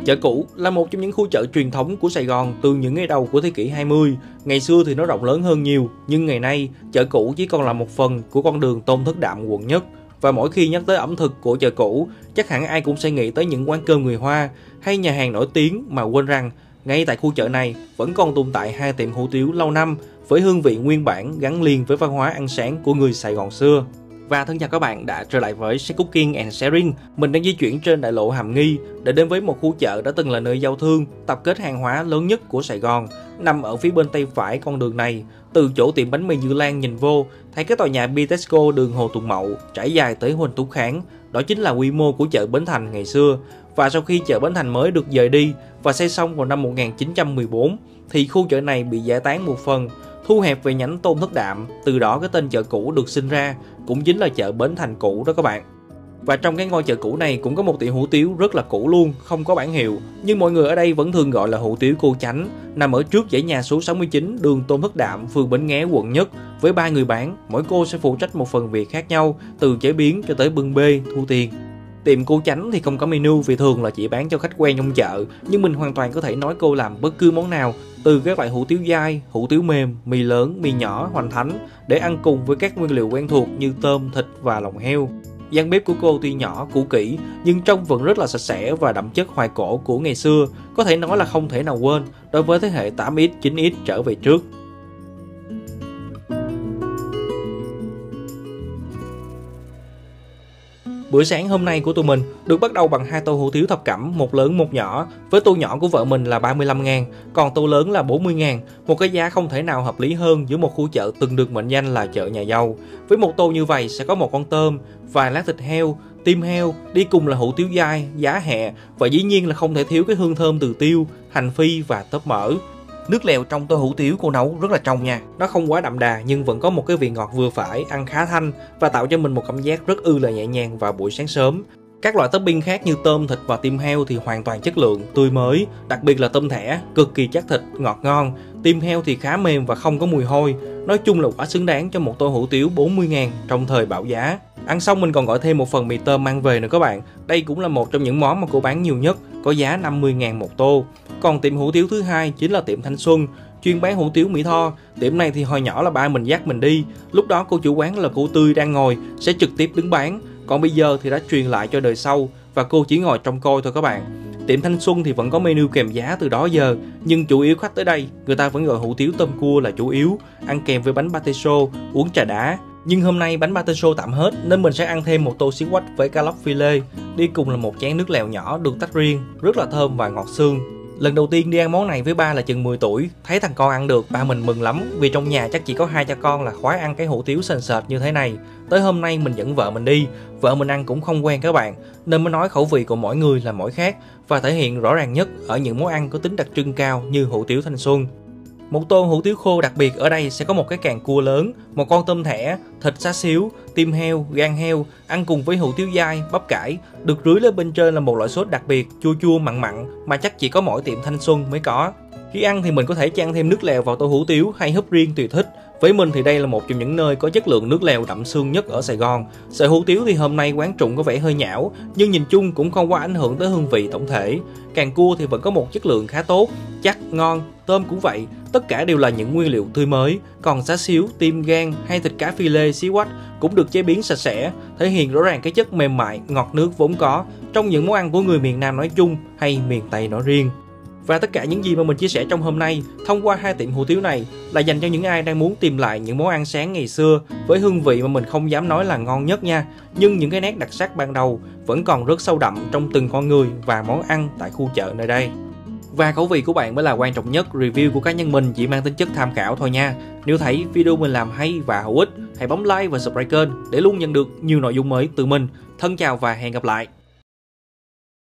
Chợ cũ là một trong những khu chợ truyền thống của Sài Gòn từ những ngày đầu của thế kỷ 20. Ngày xưa thì nó rộng lớn hơn nhiều, nhưng ngày nay chợ cũ chỉ còn là một phần của con đường Tôn Thất Đạm, quận Nhất. Và mỗi khi nhắc tới ẩm thực của chợ cũ, chắc hẳn ai cũng sẽ nghĩ tới những quán cơm người Hoa hay nhà hàng nổi tiếng, mà quên rằng ngay tại khu chợ này vẫn còn tồn tại hai tiệm hủ tiếu lâu năm với hương vị nguyên bản gắn liền với văn hóa ăn sáng của người Sài Gòn xưa. Và thân chào các bạn đã trở lại với Chef Cooking and Sharing. Mình đang di chuyển trên đại lộ Hàm Nghi để đến với một khu chợ đã từng là nơi giao thương, tập kết hàng hóa lớn nhất của Sài Gòn, nằm ở phía bên tay phải con đường này. Từ chỗ tiệm bánh mì Như Lan nhìn vô, thấy cái tòa nhà Bitexco đường Hồ Tùng Mậu trải dài tới Huỳnh Thúc Kháng. Đó chính là quy mô của chợ Bến Thành ngày xưa. Và sau khi chợ Bến Thành mới được dời đi và xây xong vào năm 1914, thì khu chợ này bị giải tán một phần, thu hẹp về nhánh Tôn Thất Đạm. Từ đó cái tên chợ cũ được sinh ra, cũng chính là chợ Bến Thành cũ đó các bạn. Và trong cái ngôi chợ cũ này cũng có một tiệm hủ tiếu rất là cũ luôn, không có bản hiệu, nhưng mọi người ở đây vẫn thường gọi là hủ tiếu cô Chánh, nằm ở trước dãy nhà số 69 đường Tôn Thất Đạm, phường Bến Nghé, quận Nhất, với 3 người bán, mỗi cô sẽ phụ trách một phần việc khác nhau, từ chế biến cho tới bưng bê, thu tiền. Tiệm cô Chánh thì không có menu vì thường là chỉ bán cho khách quen trong chợ, nhưng mình hoàn toàn có thể nói cô làm bất cứ món nào, từ các loại hủ tiếu dai, hủ tiếu mềm, mì lớn, mì nhỏ, hoành thánh, để ăn cùng với các nguyên liệu quen thuộc như tôm, thịt và lòng heo. Gian bếp của cô tuy nhỏ, cũ kỹ, nhưng trông vẫn rất là sạch sẽ và đậm chất hoài cổ của ngày xưa, có thể nói là không thể nào quên đối với thế hệ 8X, 9X trở về trước. Bữa sáng hôm nay của tụi mình được bắt đầu bằng 2 tô hủ tiếu thập cẩm, một lớn một nhỏ, với tô nhỏ của vợ mình là 35.000, còn tô lớn là 40.000, một cái giá không thể nào hợp lý hơn giữa một khu chợ từng được mệnh danh là chợ nhà giàu. Với một tô như vậy sẽ có một con tôm, vài lát thịt heo, tim heo, đi cùng là hủ tiếu dai, giá hẹ, và dĩ nhiên là không thể thiếu cái hương thơm từ tiêu, hành phi và tóp mỡ. Nước lèo trong tô hủ tiếu cô nấu rất là trong nha, nó không quá đậm đà nhưng vẫn có một cái vị ngọt vừa phải, ăn khá thanh và tạo cho mình một cảm giác rất là nhẹ nhàng vào buổi sáng sớm. Các loại topping khác như tôm, thịt và tim heo thì hoàn toàn chất lượng, tươi mới, đặc biệt là tôm thẻ, cực kỳ chắc thịt, ngọt ngon. Tim heo thì khá mềm và không có mùi hôi. Nói chung là quá xứng đáng cho một tô hủ tiếu 40.000 trong thời bão giá. Ăn xong mình còn gọi thêm một phần mì tôm mang về nữa các bạn. Đây cũng là một trong những món mà cô bán nhiều nhất, có giá 50.000 một tô. Còn tiệm hủ tiếu thứ hai chính là tiệm Thanh Xuân, chuyên bán hủ tiếu Mỹ Tho. Tiệm này thì hồi nhỏ là ba mình dắt mình đi. Lúc đó cô chủ quán là cô Tươi đang ngồi, sẽ trực tiếp đứng bán. Còn bây giờ thì đã truyền lại cho đời sau và cô chỉ ngồi trông coi thôi các bạn. Tiệm Thanh Xuân thì vẫn có menu kèm giá từ đó giờ, nhưng chủ yếu khách tới đây người ta vẫn gọi hủ tiếu tôm cua là chủ yếu, ăn kèm với bánh pate xô, uống trà đá. Nhưng hôm nay bánh pate xô tạm hết nên mình sẽ ăn thêm một tô xí quách với cá lóc phi lê, đi cùng là một chén nước lèo nhỏ được tách riêng, rất là thơm và ngọt xương. Lần đầu tiên đi ăn món này với ba là chừng 10 tuổi, thấy thằng con ăn được, ba mình mừng lắm vì trong nhà chắc chỉ có hai cha con là khoái ăn cái hủ tiếu sền sệt như thế này. Tới hôm nay mình dẫn vợ mình đi, vợ mình ăn cũng không quen các bạn, nên mới nói khẩu vị của mỗi người là mỗi khác và thể hiện rõ ràng nhất ở những món ăn có tính đặc trưng cao như hủ tiếu Thanh Xuân. Một tô hủ tiếu khô đặc biệt ở đây sẽ có một cái càng cua lớn, một con tôm thẻ, thịt xá xíu, tim heo, gan heo, ăn cùng với hủ tiếu dai, bắp cải, được rưới lên bên trên là một loại sốt đặc biệt, chua chua mặn mặn mà chắc chỉ có mỗi tiệm Thanh Xuân mới có. Khi ăn thì mình có thể chan thêm nước lèo vào tô hủ tiếu hay húp riêng tùy thích. Với mình thì đây là một trong những nơi có chất lượng nước lèo đậm xương nhất ở Sài Gòn. Sợi hủ tiếu thì hôm nay quán trụng có vẻ hơi nhão, nhưng nhìn chung cũng không quá ảnh hưởng tới hương vị tổng thể. Càng cua thì vẫn có một chất lượng khá tốt, chắc, ngon, tôm cũng vậy, tất cả đều là những nguyên liệu tươi mới. Còn xá xíu, tim gan hay thịt cá phi lê, xí quách cũng được chế biến sạch sẽ, thể hiện rõ ràng cái chất mềm mại, ngọt nước vốn có trong những món ăn của người miền Nam nói chung hay miền Tây nói riêng. Và tất cả những gì mà mình chia sẻ trong hôm nay thông qua hai tiệm hủ tiếu này là dành cho những ai đang muốn tìm lại những món ăn sáng ngày xưa với hương vị mà mình không dám nói là ngon nhất nha, nhưng những cái nét đặc sắc ban đầu vẫn còn rất sâu đậm trong từng con người và món ăn tại khu chợ nơi đây. Và khẩu vị của bạn mới là quan trọng nhất, review của cá nhân mình chỉ mang tính chất tham khảo thôi nha. Nếu thấy video mình làm hay và hữu ích, hãy bấm like và subscribe kênh để luôn nhận được nhiều nội dung mới từ mình. Thân chào và hẹn gặp lại.